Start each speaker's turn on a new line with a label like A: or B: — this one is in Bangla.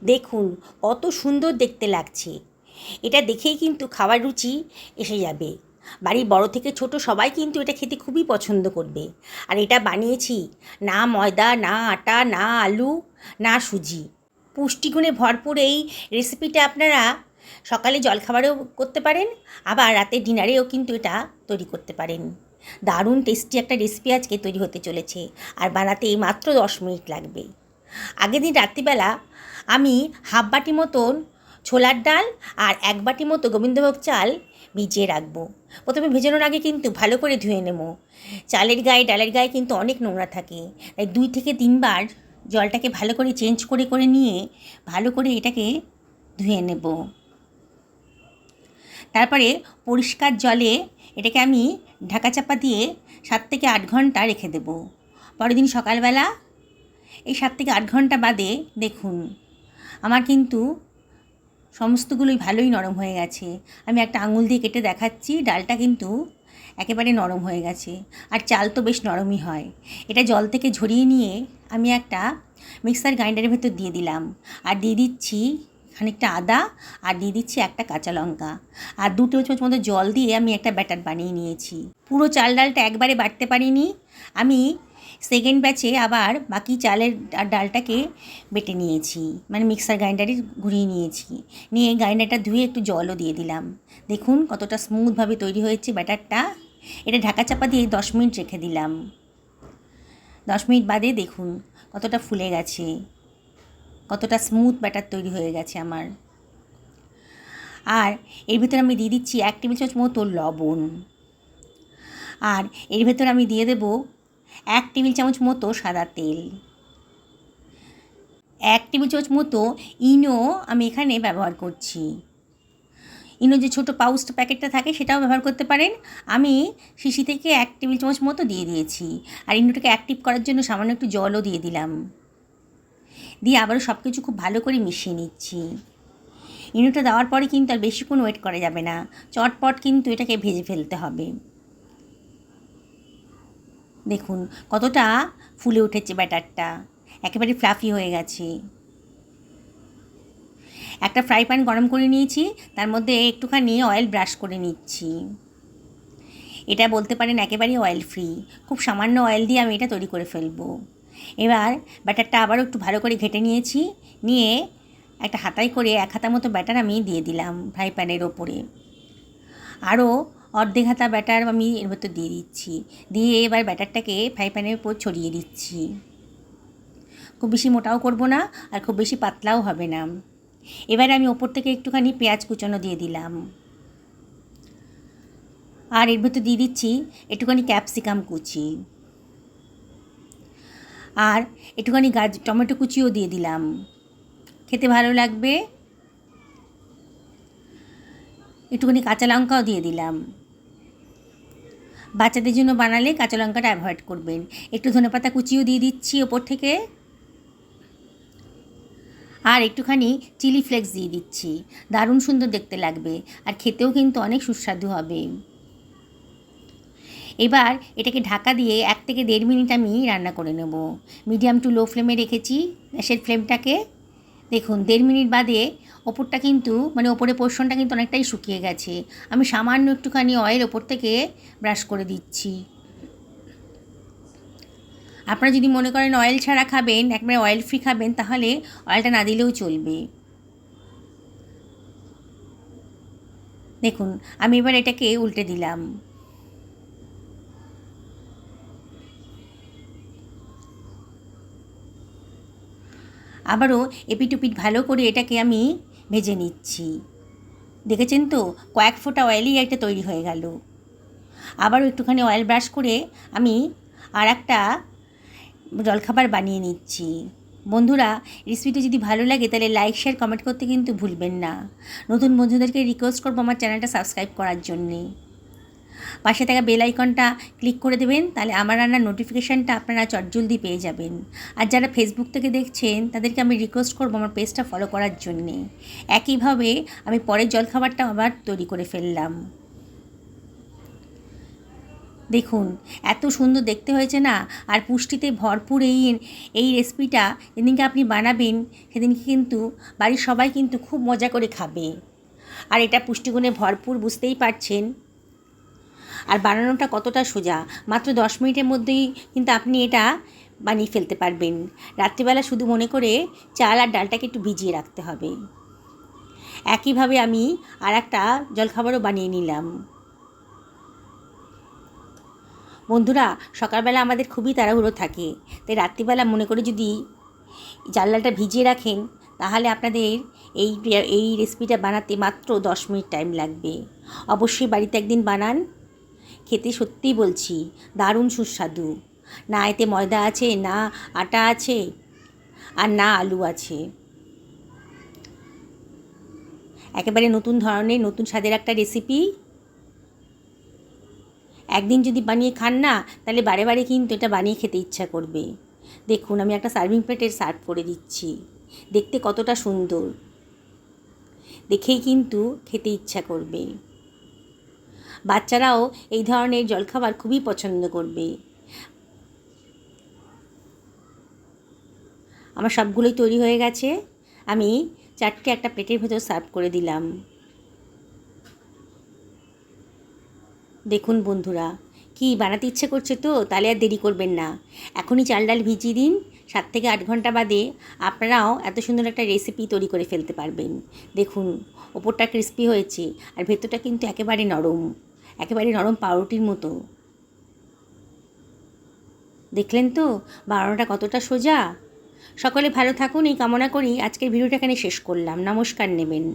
A: দেখুন কত সুন্দর দেখতে লাগছে। এটা দেখেই কিন্তু খাওয়ার রুচি এসে যাবে। বাড়ির বড় থেকে ছোট সবাই কিন্তু এটা খেতে খুবই পছন্দ করবে। আর এটা বানিয়েছি না ময়দা, না আটা, না আলু, না সুজি। পুষ্টিগুণে ভরপুর এই রেসিপিটা আপনারা সকালে জলখাবারেও করতে পারেন, আবার রাতের ডিনারেও কিন্তু এটা তৈরি করতে পারেন। দারুণ টেস্টি একটা রেসিপি আজকে তৈরি হতে চলেছে, আর বানাতে মাত্র 10 মিনিট লাগবে। আগের দিন রাত্রিবেলা আমি হাফ বাটি মতন ছোলার ডাল আর 1 বাটি মতো গোবিন্দভোগ চাল ভিজিয়ে রাখবো। প্রথমে ভেজানোর আগে কিন্তু ভালো করে ধুয়ে নেব। চালের গায়ে, ডালের গায়ে কিন্তু অনেক নোংরা থাকে, তাই 2 থেকে 3 বার জলটাকে ভালো করে চেঞ্জ করে করে নিয়ে ভালো করে এটাকে ধুয়ে নেব। তারপরে পরিষ্কার জলে এটাকে আমি ঢাকা চাপা দিয়ে 7 থেকে 8 ঘন্টা রেখে দেব। পরের দিন সকালবেলা এই 7 থেকে 8 ঘন্টা বাদে দেখুন আমার কিন্তু সমস্তগুলোই ভালোই নরম হয়ে গেছে। আমি একটা আঙুল দিয়ে কেটে দেখাচ্ছি, ডালটা কিন্তু একেবারে নরম হয়ে গেছে, আর চাল তো বেশ নরমই হয়। এটা জল থেকে ঝরিয়ে নিয়ে আমি একটা মিক্সার গ্রাইন্ডারের ভেতর দিয়ে দিলাম, আর দিয়ে দিচ্ছি খানিকটা আদা, আর দিয়ে দিচ্ছি একটা কাঁচা লঙ্কা, আর 2 টেবিল চামচ মতো জল দিয়ে আমি একটা ব্যাটার বানিয়ে নিয়েছি। পুরো চাল ডালটা একবারে বাটতে পারিনি, আমি সেকেন্ড ব্যাচে আবার বাকি চালের আর ডালটাকে বেটে নিয়েছি, মানে মিক্সার গ্রাইন্ডারে ঘুরিয়ে নিয়েছি। নিয়ে গ্রাইন্ডারটা ধুয়ে একটু জলও দিয়ে দিলাম। দেখুন কতটা স্মুথভাবে তৈরি হয়েছে ব্যাটারটা। এটা ঢাকা চাপা দিয়ে 10 মিনিট রেখে দিলাম। 10 মিনিট বাদে দেখুন কতটা ফুলে গেছে, কতটা স্মুথ ব্যাটার তৈরি হয়ে গেছে আমার। আর এর ভিতরে আমি দিয়ে দিচ্ছি 1 টেবিল চামচ মতো লবণ, আর এর ভেতর আমি দিয়ে দেব 1 টেবিল চামচ মতো সাদা তেল, 1 টেবিল চামচ মতো ইনো আমি এখানে ব্যবহার করছি। ইনো যে ছোটো পাউচটা প্যাকেটটা থাকে সেটাও ব্যবহার করতে পারেন। আমি শিশি থেকে 1 টেবিল চামচ মতো দিয়ে দিয়েছি, আর ইনোটাকে অ্যাক্টিভ করার জন্য সামান্য একটু জলও দিয়ে দিলাম। দিয়ে আবারও সব কিছু খুব ভালো করে মিশিয়ে নিচ্ছি। ইনোটা দেওয়ার পরে কিন্তু আর বেশিক্ষণ ওয়েট করা যাবে না, চটপট কিন্তু এটাকে ভেজে ফেলতে হবে। দেখুন কতটা ফুলে উঠেছে ব্যাটারটা, একেবারে ফ্লাফি হয়ে গেছে। একটা ফ্রাই প্যান গরম করে নিয়েছি, তার মধ্যে একটুখানি অয়েল ব্রাশ করে নিচ্ছি। এটা বলতে পারেন একেবারেই অয়েল ফ্রি, খুব সামান্য অয়েল দিয়ে আমি এটা তৈরি করে ফেলবো। এবার ব্যাটারটা আবারও একটু ভালো করে ঘেটে নিয়েছি, নিয়ে একটা হাতায় করে 1 হাতা মতো ব্যাটার আমি দিয়ে দিলাম ফ্রাই প্যানের ওপরে। আরও অর্ধেক হাতা ব্যাটার আমি এর ভেতর দিয়ে দিচ্ছি, দিয়ে এবার ব্যাটারটাকে ফ্রাই প্যানের উপর ছড়িয়ে দিচ্ছি। খুব বেশি মোটাও করব না, আর খুব বেশি পাতলাও হবে না। এবারে আমি ওপর থেকে একটুখানি পেঁয়াজ কুচানো দিয়ে দিলাম, আর এর ভেতর দিয়ে দিচ্ছি একটুখানি ক্যাপসিকাম কুচি, আর একটুখানি টমেটো কুচিও দিয়ে দিলাম, খেতে ভালো লাগবে। একটুখানি কাঁচা লঙ্কাও দিয়ে দিলাম। বাচ্চাদের জন্য বানালে কাঁচা লঙ্কাটা অ্যাভয়েড করবেন। একটু ধনেপাতা কুচিও দিয়ে দিচ্ছি ওপর থেকে, আর একটুখানি চিলি ফ্লেক্স দিয়ে দিচ্ছি। দারুণ সুন্দর দেখতে লাগবে, আর খেতেও কিন্তু অনেক সুস্বাদু হবে। এবার এটাকে ঢাকা দিয়ে 1 থেকে 1.5 মিনিট আমি রান্না করে নেব। মিডিয়াম টু লো ফ্লেমে রেখেছি গ্যাসের ফ্লেমটাকে। দেখুন 1.5 মিনিট বাদে ওপরটা কিন্তু, মানে ওপরের পোর্শনটা কিন্তু অনেকটাই শুকিয়ে গেছে। আমি সামান্য একটুখানি অয়েল ওপর থেকে ব্রাশ করে দিচ্ছি। আপনারা যদি মনে করেন অয়েল ছাড়া খাবেন, একবারে অয়েল ফ্রি খাবেন, তাহলে অয়েলটা না দিলেও চলবে। দেখুন আমি এবার এটাকে উল্টে দিলাম। আবারও এপিট ওপিট ভালো করে এটাকে আমি ভেজে নিচ্ছি। দেখেছেন তো কয়েক ফোঁটা অয়েলেই এটা তৈরি হয়ে গেল। আবারও একটুখানি অয়েল ব্রাশ করে আমি আর একটা জলখাবার বানিয়ে নিচ্ছি। বন্ধুরা, রেসিপিটা যদি ভালো লাগে তাহলে লাইক, শেয়ার, কমেন্ট করতে কিন্তু ভুলবেন না। নতুন বন্ধুদেরকে রিকোয়েস্ট করবো আমার চ্যানেলটা সাবস্ক্রাইব করার জন্যে। পাশে থাকা বেল আইকনটা ক্লিক করে দেবেন, তাহলে আমার রান্নার নোটিফিকেশানটা আপনারা চটজলদি পেয়ে যাবেন। আর যারা ফেসবুক থেকে দেখছেন তাদেরকে আমি রিকোয়েস্ট করবো আমার পেজটা ফলো করার জন্যে। একইভাবে আমি পরের জলখাবারটা আবার তৈরি করে ফেললাম। দেখুন এত সুন্দর দেখতে হয়েছে না, আর পুষ্টিতে ভরপুর এই রেসিপিটা যেদিনকে আপনি বানাবেন সেদিনকে কিন্তু বাড়ির সবাই কিন্তু খুব মজা করে খাবে। আর এটা পুষ্টিগুণে ভরপুর, বুঝতেই পারছেন। আর বানানোটা কতটা সোজা, মাত্র 10 মিনিটের মধ্যেই কিন্তু আপনি এটা বানিয়ে ফেলতে পারবেন। রাত্রিবেলা শুধু মনে করে চাল আর ডালটাকে একটু ভিজিয়ে রাখতে হবে। একইভাবে আমি আর একটা জলখাবারও বানিয়ে নিলাম। বন্ধুরা, সকালবেলা আমাদের খুবই তাড়াহুড়ো থাকে, তাই রাত্রিবেলা মনে করে যদি চাল ডালটা ভিজিয়ে রাখেন তাহলে আপনাদের এই রেসিপিটা বানাতে মাত্র 10 মিনিট টাইম লাগবে। অবশ্যই বাড়িতে একদিন বানান, খেতে সত্যিই বলছি দারুণ সুস্বাদু। না এতে ময়দা আছে, না আটা আছে, আর না আলু আছে। একেবারে নতুন ধরনের, নতুন স্বাদের একটা রেসিপি। একদিন যদি বানিয়ে খান না, তাহলে বারে বারে কিন্তু এটা বানিয়ে খেতে ইচ্ছা করবে। দেখুন আমি একটা সার্ভিং প্লেটে সার্ভ করে দিচ্ছি। দেখতে কতটা সুন্দর, দেখেই কিন্তু খেতে ইচ্ছা করবে। বাচ্চারাও এই ধরনের জলখাবার খুবই পছন্দ করবে। আমার সবগুলোই তৈরি হয়ে গেছে। আমি 4টে একটা প্লেটের ভেতর সার্ভ করে দিলাম। দেখুন বন্ধুরা, কি বানাতে ইচ্ছে করছে তো? তাহলে আর দেরি করবেন না, এখনই চাল ডাল ভিজিয়ে দিন। 7 থেকে 8 ঘন্টা বাদে আপনারাও এত সুন্দর একটা রেসিপি তৈরি করে ফেলতে পারবেন। দেখুন ওপরটা ক্রিস্পি হয়েছে, আর ভেতরটা কিন্তু একেবারে নরম, একেবারে নরম পাউরুটির মতো। দেখলেন তো বানানোটা কতটা সোজা। সকলে ভালো থাকুন এই কামনা করি আজকের ভিডিওটা এখানে শেষ করলাম। নমস্কার নেবেন।